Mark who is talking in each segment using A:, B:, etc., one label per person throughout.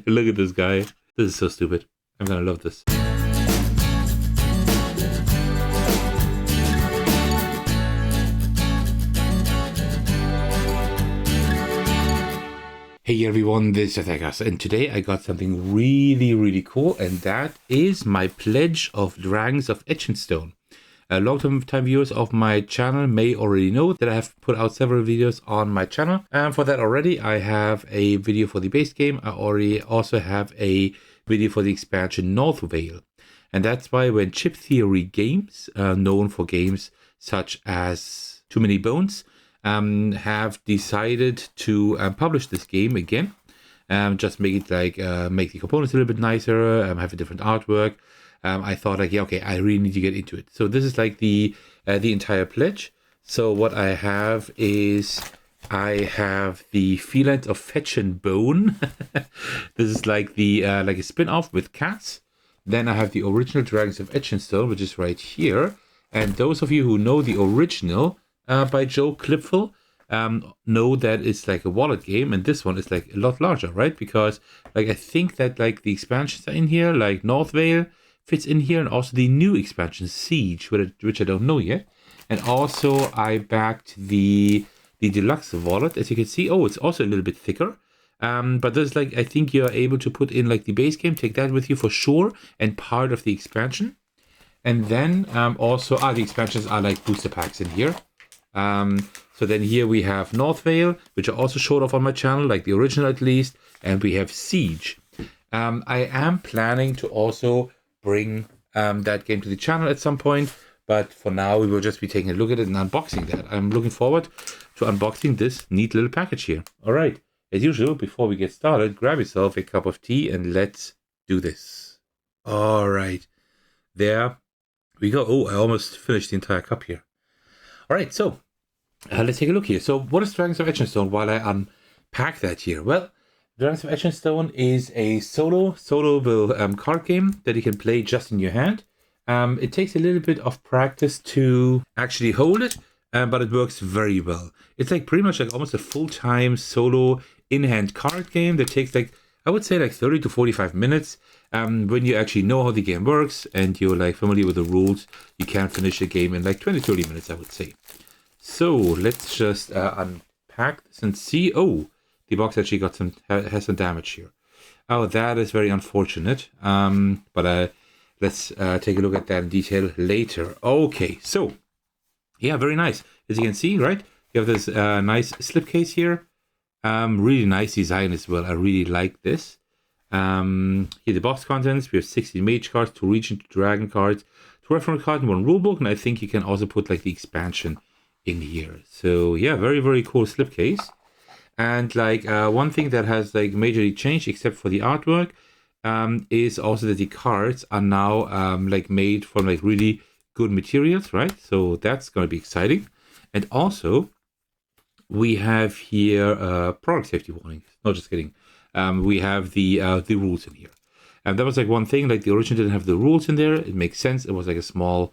A: Look at this guy. This is so stupid. I'm gonna love this. Hey everyone, this is Thecos, and today I got something really cool, and that is my pledge of Dragons of Etchinstone. Long-time viewers of my channel may already know that I have put out several videos on my channel, and for that already I have a video for the base game. I already also have a video for the expansion Northvale, and that's why when Chip Theory Games, known for games such as Too Many Bones, have decided to publish this game again, just make it like make the components a little bit nicer, have a different artwork. I thought like, yeah, okay, I really need to get into it. So this is like the entire pledge. So what I have is I have the Felines of Fetchin Bone. This is like the like a spin-off with cats. Then I have the original Dragons of Etchinstone, which is right here. And those of you who know the original by Joe Clipful know that it's like a wallet game, and this one is like a lot larger, right? Because like I think that like the expansions are in here, like Northvale fits in here, and also the new expansion Siege, which I don't know yet. And also I backed the deluxe wallet, as you can see. Oh, it's also a little bit thicker. But there's like, I think you're able to put in like the base game, take that with you for sure, and part of the expansion. And then also the expansions are like booster packs in here. So then here we have Northvale, which I also showed off on my channel, like the original at least, and we have Siege. I am planning to also bring that game to the channel at some point, but for now we will just be taking a look at it and unboxing that. I'm looking forward to unboxing this neat little package here. All right, as usual, before we get started, grab yourself a cup of tea and let's do this. All right, there we go. Oh, I almost finished the entire cup here. All right, so let's take a look here. So what is Dragons of Etchinstone while I unpack that here? Well, Dragons of Etchinstone is a soloable card game that you can play just in your hand. It takes a little bit of practice to actually hold it, but it works very well. It's like pretty much like almost a full-time solo in-hand card game that takes like, I would say like 30 to 45 minutes. When you actually know how the game works and you're like familiar with the rules, you can finish the game in like 20-30 minutes, I would say. So let's just unpack this and see. Oh, the box actually got has some damage here. Oh, that is very unfortunate. But let's take a look at that in detail later. Okay, so yeah, very nice. As you can see, right, you have this nice slipcase here. Really nice design as well. I really like this. Here the box contents. We have 16 mage cards, 2 region, 2 dragon cards, 2 reference cards, and 1 rulebook, and I think you can also put like the expansion in here. So yeah, very cool slipcase. And like one thing that has like majorly changed, except for the artwork, is also that the cards are now like made from like really good materials, right? So that's going to be exciting. And also we have here product safety warning. No, just kidding. We have the rules in here. And that was like one thing, like the original didn't have the rules in there. It makes sense. It was like a small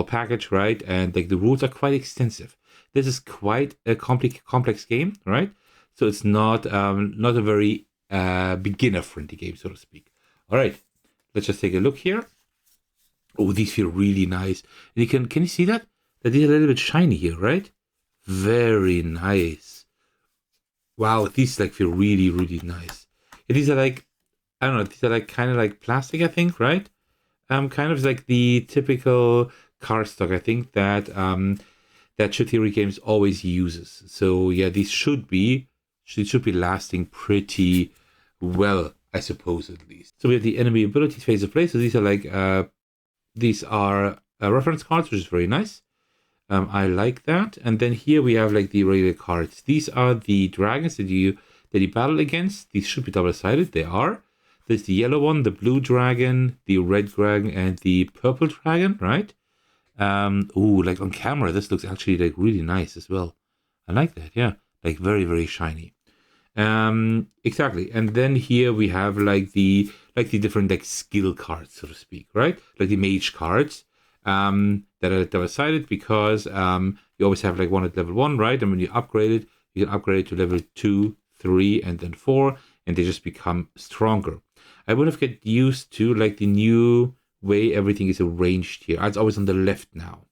A: package, right? And like the rules are quite extensive. This is quite a complex game, right? So it's not a very beginner-friendly game, so to speak. All right, let's just take a look here. Oh, these feel really nice. And can you see that? That is a little bit shiny here, right? Very nice. Wow, these like feel really nice. And these are like, I don't know, these are like kind of like plastic, I think, right? Kind of like the typical cardstock, I think that that Chip Theory Games always uses. So yeah, these should be lasting pretty well, I suppose, at least. So we have the enemy abilities, phase of play. So these are reference cards, which is very nice. I like that. And then here we have like the regular cards. These are the dragons that you battle against. These should be double-sided. They are. There's the yellow one, the blue dragon, the red dragon, and the purple dragon, right? Ooh, like on camera, this looks actually like really nice as well. I like that, yeah. Like very shiny. Exactly. And then here we have like the different like skill cards, so to speak, right? Like the mage cards that are double-sided, because you always have like one at level 1, right? And when you upgrade it, you can upgrade it to level 2, 3, and then 4. and they just become stronger. I would have get used to like the new way everything is arranged here. It's always on the left now.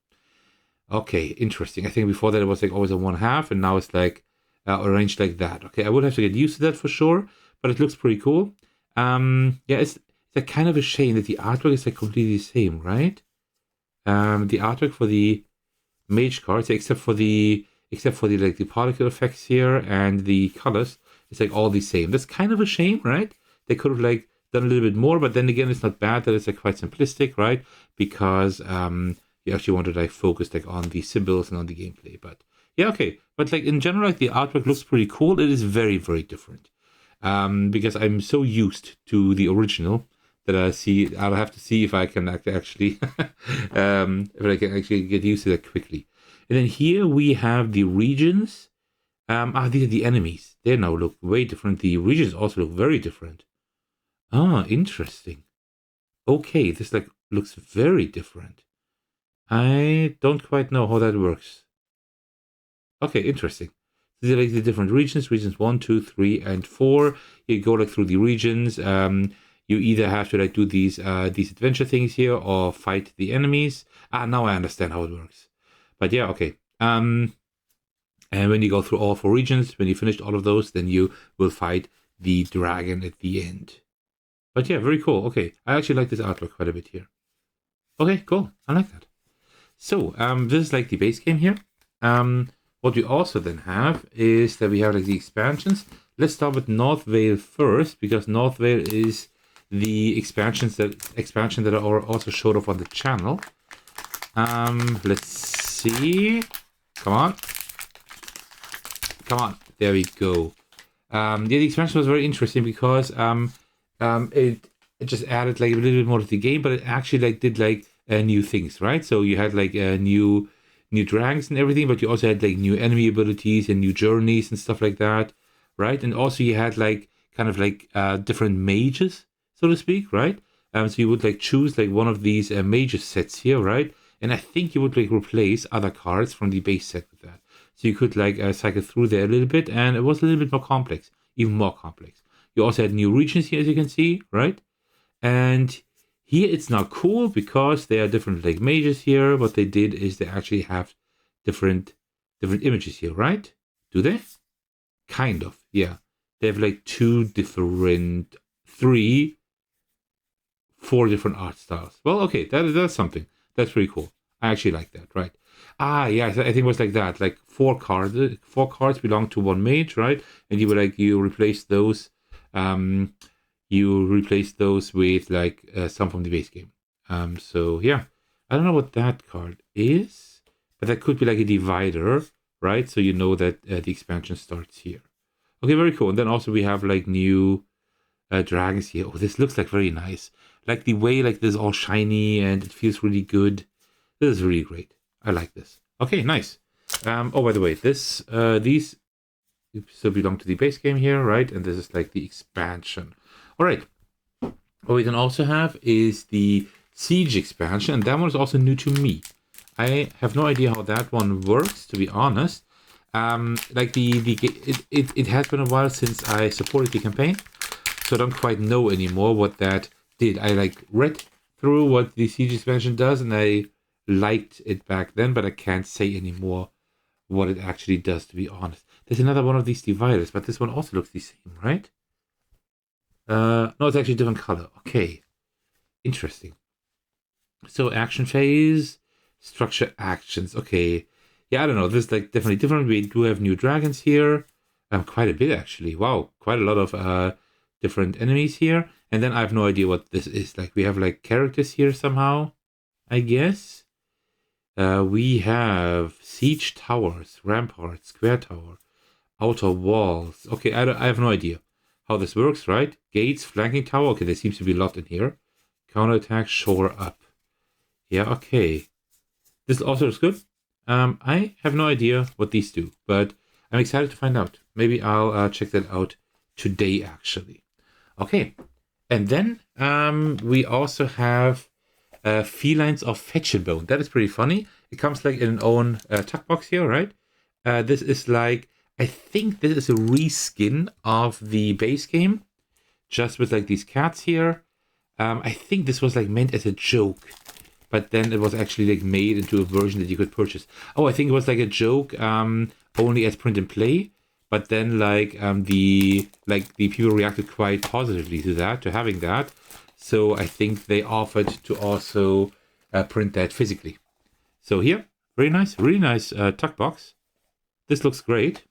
A: Okay, interesting. I think before that it was like always on 1/2, and now it's like arranged like that. Okay, I would have to get used to that for sure, but it looks pretty cool. Yeah, it's like kind of a shame that the artwork is like completely the same, right? The artwork for the mage cards, except for the like the particle effects here and the colors, it's like all the same. That's kind of a shame, right? They could have like done a little bit more, but then again, it's not bad that it's like quite simplistic, right? Because you actually want to like focus like on the symbols and on the gameplay. But yeah, okay. But like in general, like the artwork looks pretty cool. It is very, very different. Because I'm so used to the original that I'll have to see if I can actually if I can actually get used to that quickly. And then here we have the regions. These are the enemies. They now look way different. The regions also look very different. Ah, interesting. Okay, this like looks very different. I don't quite know how that works. Okay, interesting. These are like the different regions 1, 2, 3, and 4. You go like through the regions. You either have to like do these adventure things here or fight the enemies. Now I understand how it works. But yeah, okay. And when you go through all 4 regions, when you finished all of those, then you will fight the dragon at the end. But yeah, very cool. Okay, I actually like this artwork quite a bit here. Okay, cool. I like that. So, this is like the base game here. What we also then have is that we have like the expansions. Let's start with Northvale first, because Northvale is the expansion that are also showed up on the channel. Let's see. Come on. There we go. Yeah, the expansion was very interesting because it just added like a little bit more to the game, but it actually like did like new things, right? So you had like new dragons and everything, but you also had like new enemy abilities and new journeys and stuff like that, right? And also you had like kind of like different mages, so to speak, right? So you would like choose like one of these mages sets here, right? And I think you would like replace other cards from the base set with that. So you could like cycle through there a little bit, and it was a little bit more complex, even more complex. You also had new regions here, as you can see, right? And here it's now cool because there are different like mages here. What they did is they actually have different images here, right? Do they? Kind of, yeah. They have like 4 different art styles. Well, okay, that's something. That's pretty cool. I actually like that, right? Yeah, I think it was like that. Like 4 cards belong to one mage, right? And you replace those. You replace those with like some from the base game. So yeah, I don't know what that card is, but that could be like a divider, right? So you know that the expansion starts here. Okay, very cool. And then also we have like new dragons here. Oh, this looks like very nice. Like the way like this is all shiny and it feels really good. This is really great. I like this. Okay, nice. Oh, by the way, these still belong to the base game here, right? And this is like the expansion. All right. What we then also have is the Siege expansion, and that one is also new to me. I have no idea how that one works, to be honest. Like it has been a while since I supported the campaign, so I don't quite know anymore what that did. I like read through what the Siege expansion does, and I liked it back then, but I can't say anymore what it actually does, to be honest. There's another one of these dividers, but this one also looks the same, right? No, it's actually a different color. Okay. Interesting. So action phase, structure actions. Okay. Yeah, I don't know. This is like definitely different. We do have new dragons here. Quite a bit actually. Wow. Quite a lot of different enemies here. And then I have no idea what this is. Like we have like characters here somehow, I guess. We have siege towers, ramparts, square tower, outer walls. Okay, I have no idea how this works, right? Gates, flanking tower. Okay, there seems to be a lot in here. Counterattack, shore up. Yeah, okay. This also looks good. I have no idea what these do, but I'm excited to find out. Maybe I'll check that out today, actually. Okay, and then we also have Felines of Fetchin Bone. That is pretty funny. It comes like in an own tuck box here, right? This is like I think this is a reskin of the base game, just with like these cats here. I think this was like meant as a joke, but then it was actually like made into a version that you could purchase. Oh, I think it was like a joke, only as print and play. But then the people reacted quite positively to that, to having that. So I think they offered to also print that physically. So here, very nice, really nice tuck box. This looks great.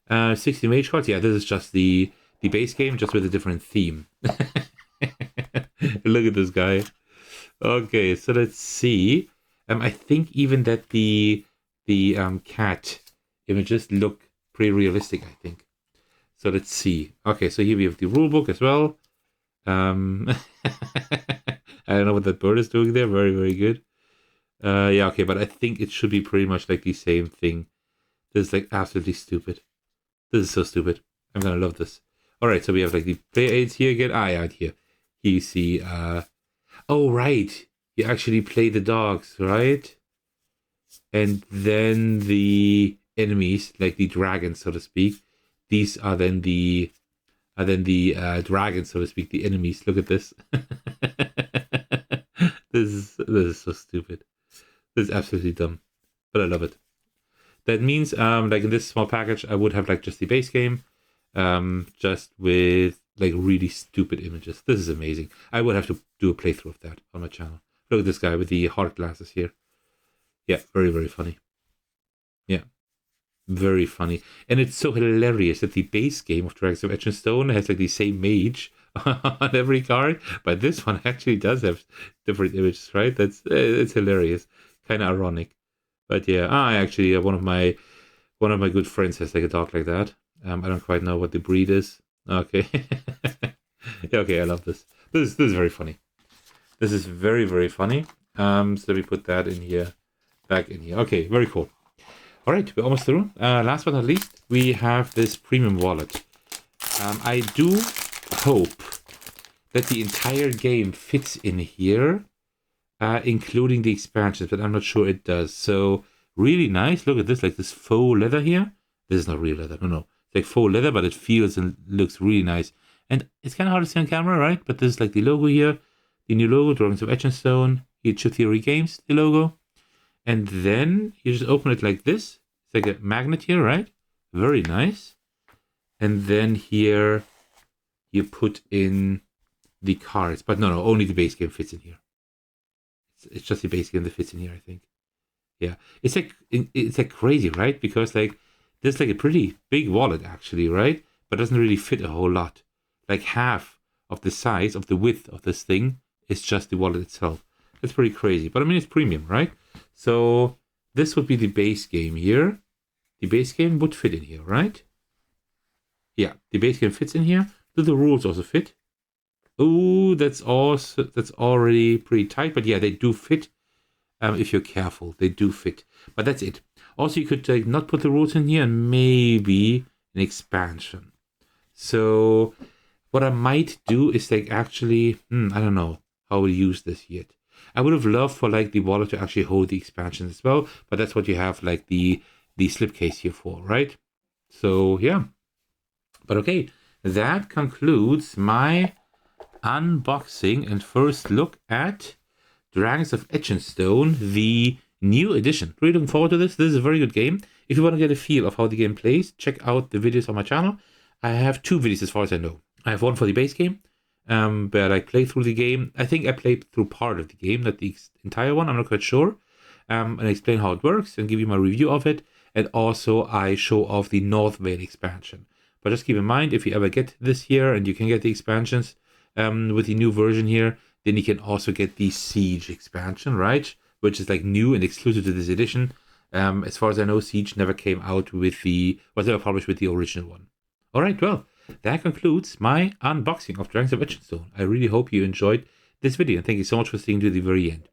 A: 60 mage cards. Yeah, this is just the base game, just with a different theme. Look at this guy. Okay, so let's see. I think even that the cat images look pretty realistic, I think. So let's see. Okay, so here we have the rulebook as well. I don't know what that bird is doing there. Very, very good. Yeah, okay, but I think it should be pretty much like the same thing. This is like absolutely stupid. This is so stupid. I'm gonna love this. Alright, so we have like the player aids here again. Yeah, here. You see, oh, right. You actually play the dogs, right? And then the enemies, like the dragons, so to speak. These are then the dragons, so to speak, the enemies. Look at this. This is so stupid. This is absolutely dumb. But I love it. That means, like in this small package, I would have like just the base game, just with like really stupid images. This is amazing. I would have to do a playthrough of that on my channel. Look at this guy with the heart glasses here. Yeah, very, very funny. Yeah, very funny. And it's so hilarious that the base game of Dragons of Etchinstone has like the same mage on every card, but this one actually does have different images, right? It's hilarious. Kind of ironic. But yeah, actually, one of my good friends has like a dog like that. I don't quite know what the breed is. Okay. Yeah, okay, I love this. This is very funny. This is very, very funny. So let me put that in here, back in here. Okay, very cool. All right, we're almost through. Last but not least, we have this premium wallet. I do hope that the entire game fits in here, including the expansions, but I'm not sure it does. So really nice. Look at this, like this faux leather here. This is not real leather. No. It's like faux leather, but it feels and looks really nice. And it's kind of hard to see on camera, right? But this is like the logo here. The new logo, Dragons of Etchinstone. Here, Chip Theory Games, the logo. And then you just open it like this. It's like a magnet here, right? Very nice. And then here you put in the cards. But no, only the base game fits in here. It's just the base game that fits in here, I think. Yeah, it's like crazy, right? Because like there's like a pretty big wallet actually, right? But it doesn't really fit a whole lot. Like half of the size of the width of this thing is just the wallet itself. That's pretty crazy. But I mean, it's premium, right? So this would be the base game here. The base game would fit in here, right? Yeah, the base game fits in here. Do the rules also fit? Oh, that's already pretty tight, but yeah, they do fit. If you're careful, they do fit. But that's it. Also, you could not put the rules in here and maybe an expansion. So what I might do is like actually, I don't know how we'll use this yet. I would have loved for like the wallet to actually hold the expansions as well, but that's what you have like the slipcase here for, right? So yeah. But okay, that concludes my unboxing and first look at Dragons of Etchinstone, the new edition. Really looking forward to this. This is a very good game. If you want to get a feel of how the game plays, check out the videos on my channel. I have 2 videos as far as I know. I have one for the base game, where I play through the game. I think I played through part of the game, not the entire one. I'm not quite sure. And explain how it works and give you my review of it. And also I show off the Northvale expansion. But just keep in mind, if you ever get this here and you can get the expansions with the new version here, then you can also get the Siege expansion, right? Which is like new and exclusive to this edition. As far as I know, Siege never came out was never published with the original one. All right, well, that concludes my unboxing of Dragons of Etchinstone. I really hope you enjoyed this video, and thank you so much for staying to the very end.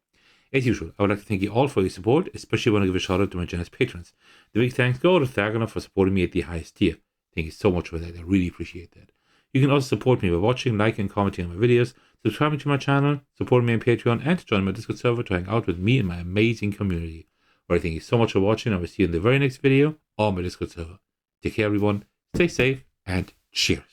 A: As usual, I would like to thank you all for your support, especially want to give a shout out to my generous patrons. The big thanks go to Thecos for supporting me at the highest tier. Thank you so much for that. I really appreciate that. You can also support me by watching, liking, and commenting on my videos, subscribing to my channel, supporting me on Patreon, and join my Discord server to hang out with me and my amazing community. Alright, thank you so much for watching. I will see you in the very next video on my Discord server. Take care, everyone. Stay safe and cheers.